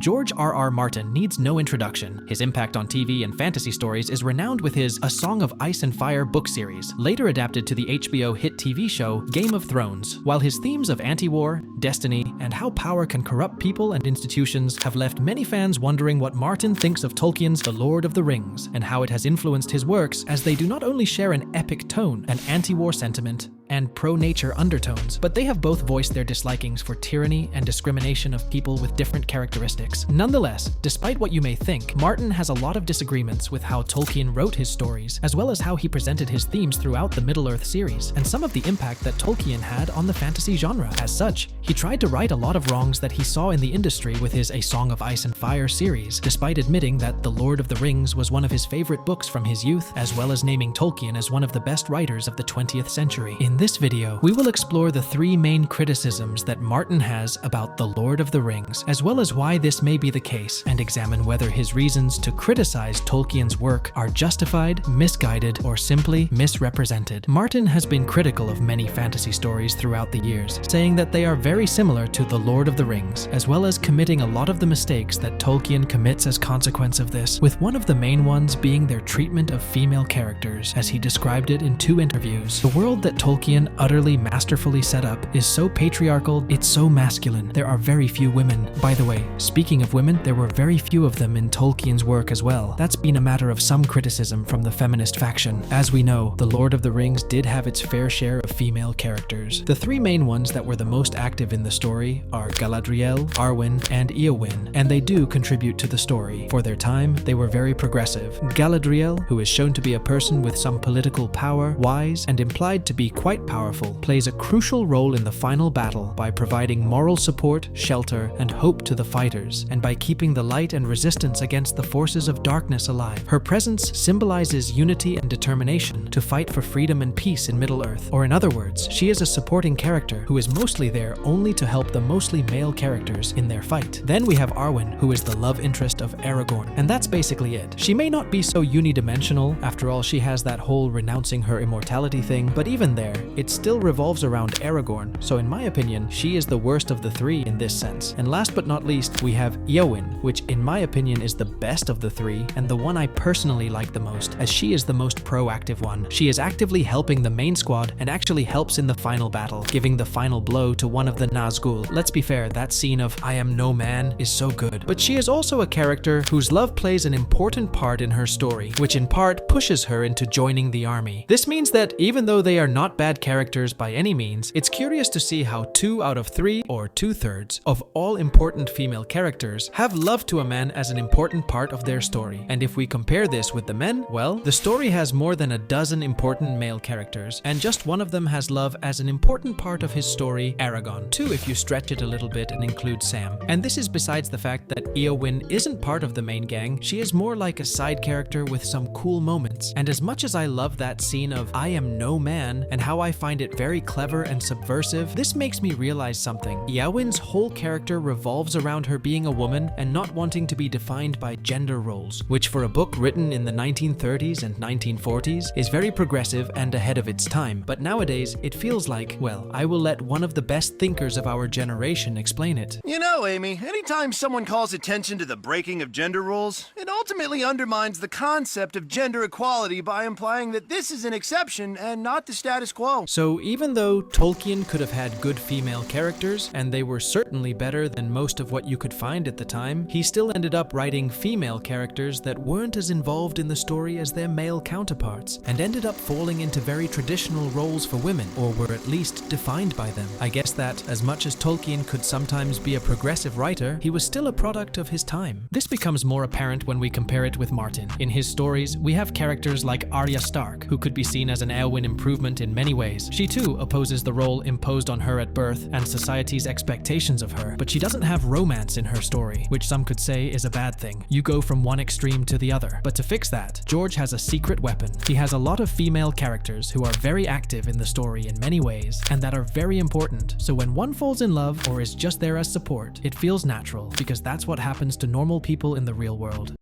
George R.R. Martin needs no introduction. His impact on TV and fantasy stories is renowned with his A Song of Ice and Fire book series, later adapted to the HBO hit TV show Game of Thrones. While his themes of anti-war, destiny, and how power can corrupt people and institutions have left many fans wondering what Martin thinks of Tolkien's The Lord of the Rings, and how it has influenced his works, as they do not only share an epic tone, an anti-war sentiment, and pro-nature undertones, but they have both voiced their dislikings for tyranny and discrimination of people with different characteristics. Nonetheless, despite what you may think, Martin has a lot of disagreements with how Tolkien wrote his stories, as well as how he presented his themes throughout the Middle-earth series, and some of the impact that Tolkien had on the fantasy genre. As such, he tried to right a lot of wrongs that he saw in the industry with his A Song of Ice and Fire series, despite admitting that The Lord of the Rings was one of his favorite books from his youth, as well as naming Tolkien as one of the best writers of the 20th century. In this video, we will explore the three main criticisms that Martin has about The Lord of the Rings, as well as why this may be the case, and examine whether his reasons to criticize Tolkien's work are justified, misguided, or simply misrepresented. Martin has been critical of many fantasy stories throughout the years, saying that they are very similar to The Lord of the Rings, as well as committing a lot of the mistakes that Tolkien commits as consequence of this, with one of the main ones being their treatment of female characters, as he described it in 2 interviews. The world that Tolkien utterly masterfully set up is so patriarchal, it's so masculine. There are very few women. By the way, speaking of women, there were very few of them in Tolkien's work as well. That's been a matter of some criticism from the feminist faction. As we know, The Lord of the Rings did have its fair share of female characters. The 3 main ones that were the most active in the story are Galadriel, Arwen, and Eowyn, and they do contribute to the story. For their time, they were very progressive. Galadriel, who is shown to be a person with some political power, wise, and implied to be quite powerful, plays a crucial role in the final battle by providing moral support, shelter, and hope to the fighters, and by keeping the light and resistance against the forces of darkness alive. Her presence symbolizes unity and determination to fight for freedom and peace in Middle-earth, or in other words, she is a supporting character who is mostly there only to help the mostly male characters in their fight. Then we have Arwen, who is the love interest of Aragorn, and that's basically it. She may not be so unidimensional, after all she has that whole renouncing her immortality thing, but even there, it still revolves around Aragorn, so in my opinion, she is the worst of the 3 in this sense. And last but not least, we have Eowyn, which in my opinion is the best of the 3, and the one I personally like the most, as she is the most proactive one. She is actively helping the main squad, and actually helps in the final battle, giving the final blow to one of the Nazgul. Let's be fair, that scene of I am no man is so good. But she is also a character whose love plays an important part in her story, which in part pushes her into joining the army. This means that even though they are not bad characters by any means, it's curious to see how 2 out of 3, or 2/3, of all important female characters have love to a man as an important part of their story. And if we compare this with the men, well, the story has more than a dozen important male characters, and just one of them has love as an important part of his story, Aragorn. 2 if you stretch it a little bit and include Sam. And this is besides the fact that Eowyn isn't part of the main gang, she is more like a side character with some cool moments. And as much as I love that scene of I am no man, and how I find it very clever and subversive, this makes me realize something. Eowyn's whole character revolves around her being a woman and not wanting to be defined by gender roles, which for a book written in the 1930s and 1940s is very progressive and ahead of its time. But nowadays, it feels like, well, I will let one of the best thinkers of our generation explain it. You know, Amy, anytime someone calls attention to the breaking of gender roles, it ultimately undermines the concept of gender equality by implying that this is an exception and not the status quo. So even though Tolkien could have had good female characters, and they were certainly better than most of what you could find at the time, he still ended up writing female characters that weren't as involved in the story as their male counterparts, and ended up falling into very traditional roles for women, or were at least defined by them. I guess that, as much as Tolkien could sometimes be a progressive writer, he was still a product of his time. This becomes more apparent when we compare it with Martin. In his stories, we have characters like Arya Stark, who could be seen as an Eowyn improvement in many ways. She too opposes the role imposed on her at birth and society's expectations of her, but she doesn't have romance in her story, which some could say is a bad thing. You go from one extreme to the other. But to fix that, George has a secret weapon. He has a lot of female characters who are very active in the story in many ways, and that are very important, so when one falls in love or is just there as support, it feels natural, because that's what happens to normal people in the real world.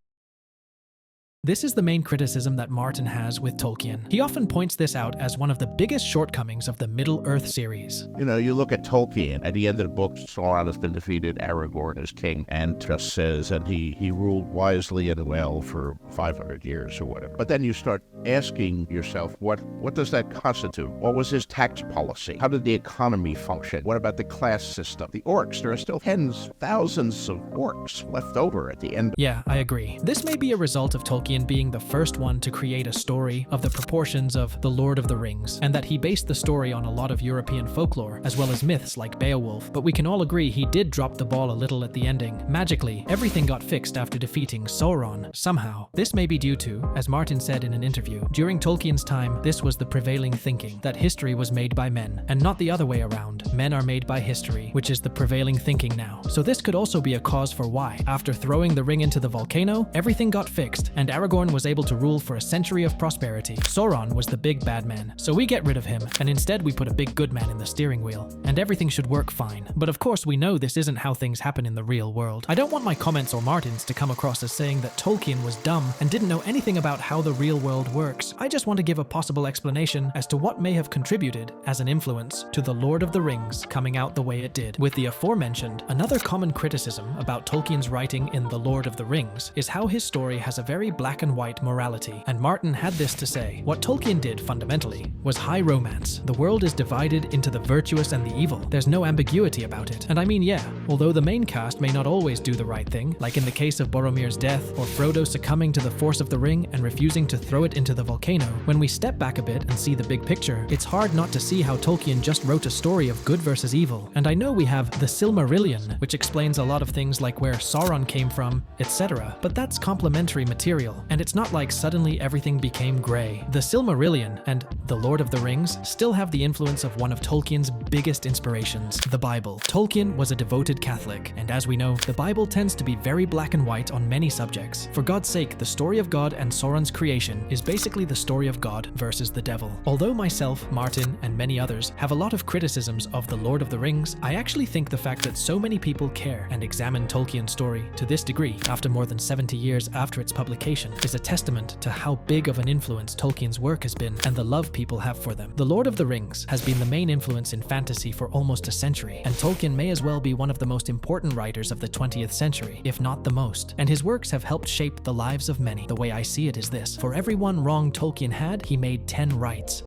This is the main criticism that Martin has with Tolkien. He often points this out as one of the biggest shortcomings of the Middle-earth series. You know, you look at Tolkien, at the end of the book, Sauron has been defeated, Aragorn is king, and just says, and he ruled wisely and well for 500 years or whatever. But then you start asking yourself, what does that constitute? What was his tax policy? How did the economy function? What about the class system? The orcs, there are still tens, thousands of orcs left over at the end. Yeah, I agree. This may be a result of Tolkien being the first one to create a story of the proportions of The Lord of the Rings, and that he based the story on a lot of European folklore, as well as myths like Beowulf, but we can all agree he did drop the ball a little at the ending. Magically, everything got fixed after defeating Sauron, somehow. This may be due to, as Martin said in an interview, during Tolkien's time, this was the prevailing thinking, that history was made by men, and not the other way around. Men are made by history, which is the prevailing thinking now. So this could also be a cause for why, after throwing the ring into the volcano, everything got fixed, and Aragorn was able to rule for a century of prosperity. Sauron was the big bad man, so we get rid of him, and instead we put a big good man in the steering wheel, and everything should work fine. But of course we know this isn't how things happen in the real world. I don't want my comments or Martin's to come across as saying that Tolkien was dumb and didn't know anything about how the real world works. I just want to give a possible explanation as to what may have contributed as an influence to The Lord of the Rings coming out the way it did. With the aforementioned, another common criticism about Tolkien's writing in The Lord of the Rings is how his story has a very black and white morality, and Martin had this to say. What Tolkien did, fundamentally, was high romance. The world is divided into the virtuous and the evil. There's no ambiguity about it. And I mean, yeah, although the main cast may not always do the right thing, like in the case of Boromir's death, or Frodo succumbing to the force of the ring and refusing to throw it into the volcano, when we step back a bit and see the big picture, it's hard not to see how Tolkien just wrote a story of good versus evil. And I know we have the Silmarillion, which explains a lot of things like where Sauron came from, etc., but that's complementary material, and it's not like suddenly everything became grey. The Silmarillion and The Lord of the Rings still have the influence of one of Tolkien's biggest inspirations, the Bible. Tolkien was a devoted Catholic, and as we know, the Bible tends to be very black and white on many subjects. For God's sake, the story of God and Sauron's creation is basically the story of God versus the devil. Although myself, Martin, and many others have a lot of criticisms of The Lord of the Rings, I actually think the fact that so many people care and examine Tolkien's story to this degree, after more than 70 years after its publication, is a testament to how big of an influence Tolkien's work has been and the love people have for them. The Lord of the Rings has been the main influence in fantasy for almost a century, and Tolkien may as well be one of the most important writers of the 20th century, if not the most, and his works have helped shape the lives of many. The way I see it is this: for every one wrong Tolkien had, he made 10 rights.